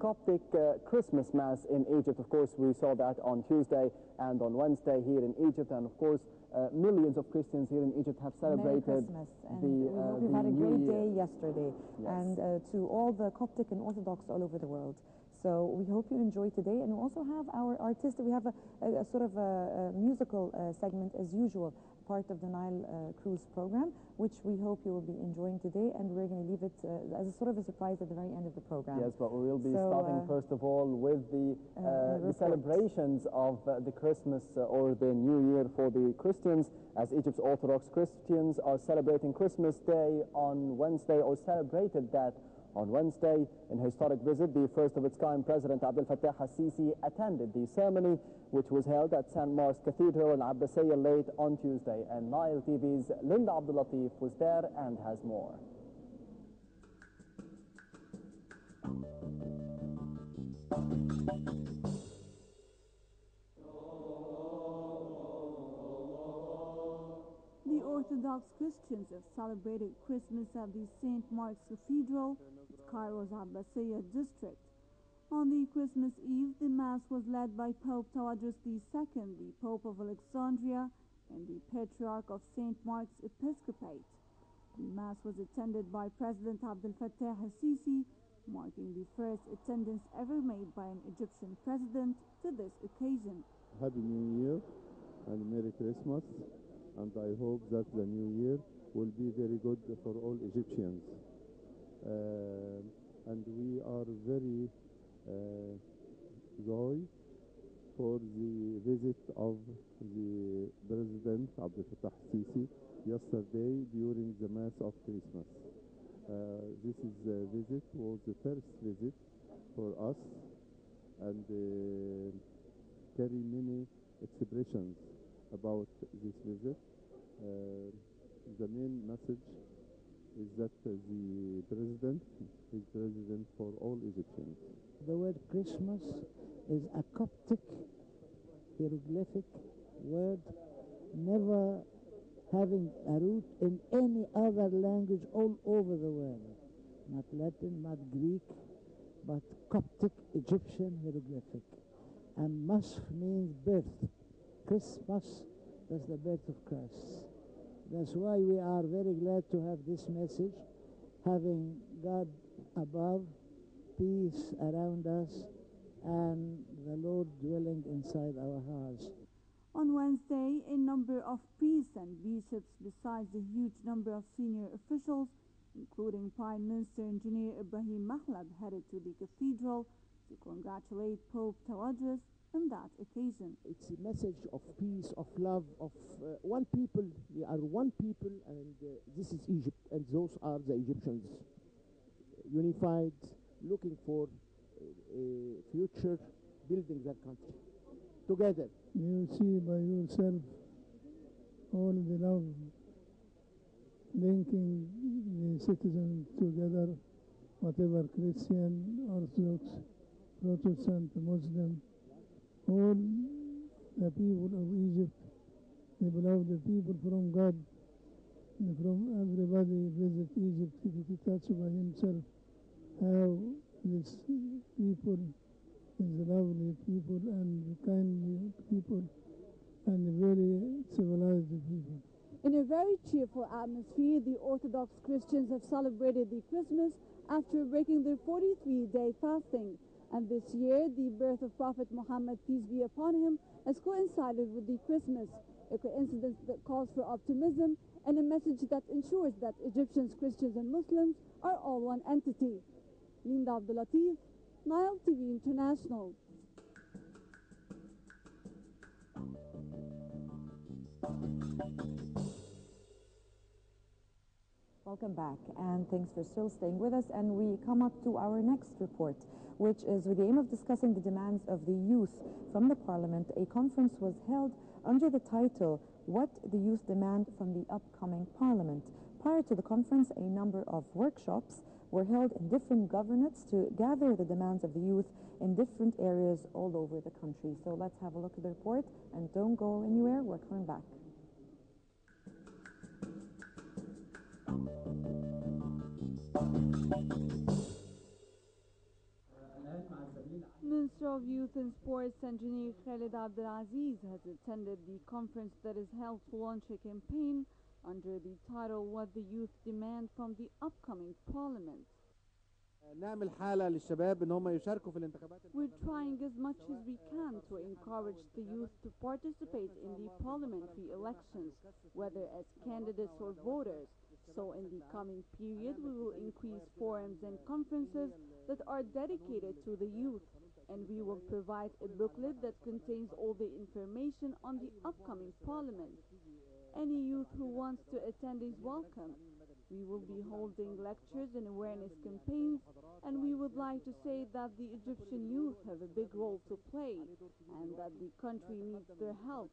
Coptic Christmas Mass in Egypt. Of course, we saw that on Tuesday and on Wednesday here in Egypt, and of course, millions of Christians here in Egypt have celebrated Merry Christmas. And we hope you've had a great day yesterday. Yes. And to all the Coptic and Orthodox all over the world. So we hope you enjoy today. And we also have our artist. We have a sort of a musical segment as usual, part of the Nile Cruise program, which we hope you will be enjoying today. And we're going to leave it as a sort of a surprise at the very end of the program. Yes, but we will be starting first of all with the celebrations of the Christmas or the New Year for the Christians, as Egypt's Orthodox Christians are celebrating Christmas Day on Wednesday, or celebrated that on Wednesday. In a historic visit, the first of its kind, President Abdel Fattah al-Sisi attended the ceremony, which was held at St. Mark's Cathedral in Abbasiyah late on Tuesday. And Nile TV's Linda Abdul Latif was there and has more. The Orthodox Christians have celebrated Christmas at the St. Mark's Cathedral, Cairo's Abbasiyah district. On the Christmas Eve, the Mass was led by Pope Tawadros II, the Pope of Alexandria and the Patriarch of St. Mark's Episcopate. The Mass was attended by President Abdel Fattah al-Sisi, marking the first attendance ever made by an Egyptian president to this occasion. Happy New Year and Merry Christmas, and I hope that the New Year will be very good for all Egyptians. And we are very joy for the visit of the President Abdel Fattah al-Sisi yesterday during the Mass of Christmas. This visit was the first visit for us, and carry many expressions about this visit. The main message is that the President is President for all Egyptians. The word Christmas is a Coptic hieroglyphic word, never having a root in any other language all over the world. Not Latin, not Greek, but Coptic Egyptian hieroglyphic. And Mas means birth. Christmas, that's the birth of Christ. That's why we are very glad to have this message, having God above, peace around us, and the Lord dwelling inside our hearts. On Wednesday, a number of priests and bishops, besides a huge number of senior officials, including Prime Minister Engineer Ibrahim Mahlab, headed to the cathedral to congratulate Pope Tawadros on that occasion. It's a message of peace, of love, of one people. We are one people, and this is Egypt, and those are the Egyptians, unified, looking for a future, building their country together. You see by yourself all the love linking the citizens together, whatever Christian, Orthodox, Protestant, Muslim, all the people of Egypt, the beloved people from God, from everybody visit Egypt to touch by himself how this people is lovely people and kind people and very civilized people. In a very cheerful atmosphere, the Orthodox Christians have celebrated the Christmas after breaking their 43-day fasting. And this year, the birth of Prophet Muhammad, peace be upon him, has coincided with the Christmas, a coincidence that calls for optimism and a message that ensures that Egyptians, Christians and Muslims are all one entity. Linda Abdul Latif, Nile TV International. Welcome back, and thanks for still staying with us. And we come up to our next report, which is with the aim of discussing the demands of the youth from the Parliament. A conference was held under the title, What the Youth Demand from the Upcoming Parliament. Prior to the conference, a number of workshops were held in different governorates to gather the demands of the youth in different areas all over the country. So let's have a look at the report, and don't go anywhere, we're coming back. Minister of Youth and Sports Engineer Khalid Abdelaziz has attended the conference that is held to launch a campaign under the title What the Youth Demand from the Upcoming Parliament. نعمل حالة للشباب ان هم يشاركوا في الانتخابات. We're trying as much as we can to encourage the youth to participate in the parliamentary elections, whether as candidates or voters. So in the coming period, we will increase forums and conferences that are dedicated to the youth, and we will provide a booklet that contains all the information on the upcoming parliament. Any youth who wants to attend is welcome. We will be holding lectures and awareness campaigns, and we would like to say that the Egyptian youth have a big role to play and that the country needs their help.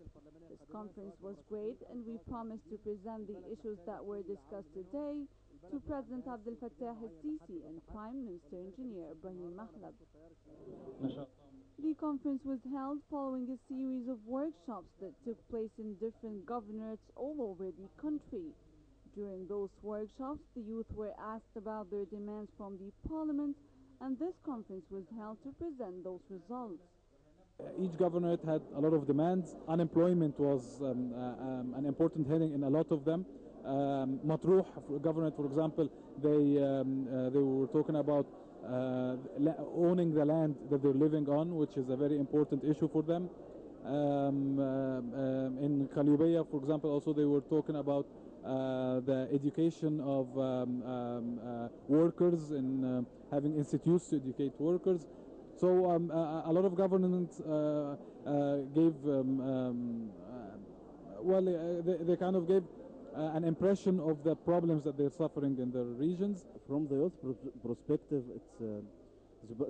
This conference was great, and we promise to present the issues that were discussed today to President Abdel Fattah al-Sisi and Prime Minister Engineer Ibrahim Mahlab. The conference was held following a series of workshops that took place in different governorates all over the country. During those workshops, the youth were asked about their demands from the parliament, and this conference was held to present those results. Each governorate had a lot of demands. Unemployment was an important heading in a lot of them. Matruh governorate, for example, they were talking about owning the land that they're living on, which is a very important issue for them. In Khalibaya, for example, also they were talking about the education of workers and having institutes to educate workers. So a lot of governments gave, they kind of gave an impression of the problems that they're suffering in their regions. From the youth perspective, it's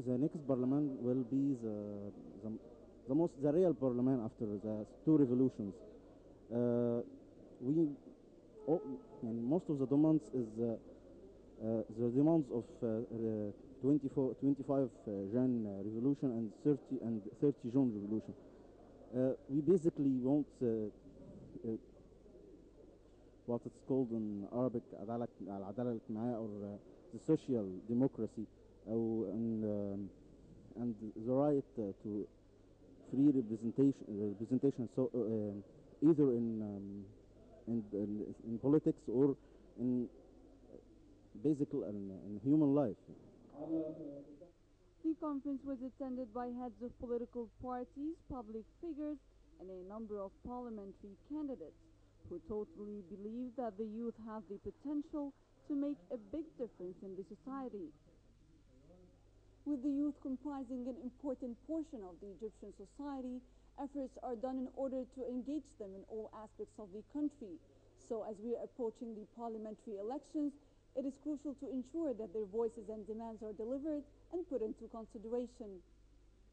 the next parliament will be the real parliament after the two revolutions. Most of the demands is the demands of 25 Jan revolution and 30 June revolution. We basically want what it's called in Arabic al-adala al-ijtimaiya, or the social democracy, and the right to free representation. So either in politics or in in human life. The conference was attended by heads of political parties, public figures, and a number of parliamentary candidates who totally believe that the youth have the potential to make a big difference in the society. With the youth comprising an important portion of the Egyptian society, efforts are done in order to engage them in all aspects of the country. So as we are approaching the parliamentary elections, it is crucial to ensure that their voices and demands are delivered and put into consideration.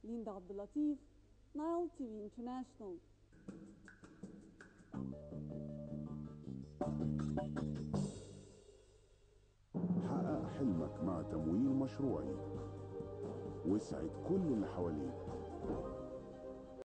Linda Abdelatif, Nile TV International. حقق حلمك مع تمويل مشروعي واسعد كل اللي حواليك.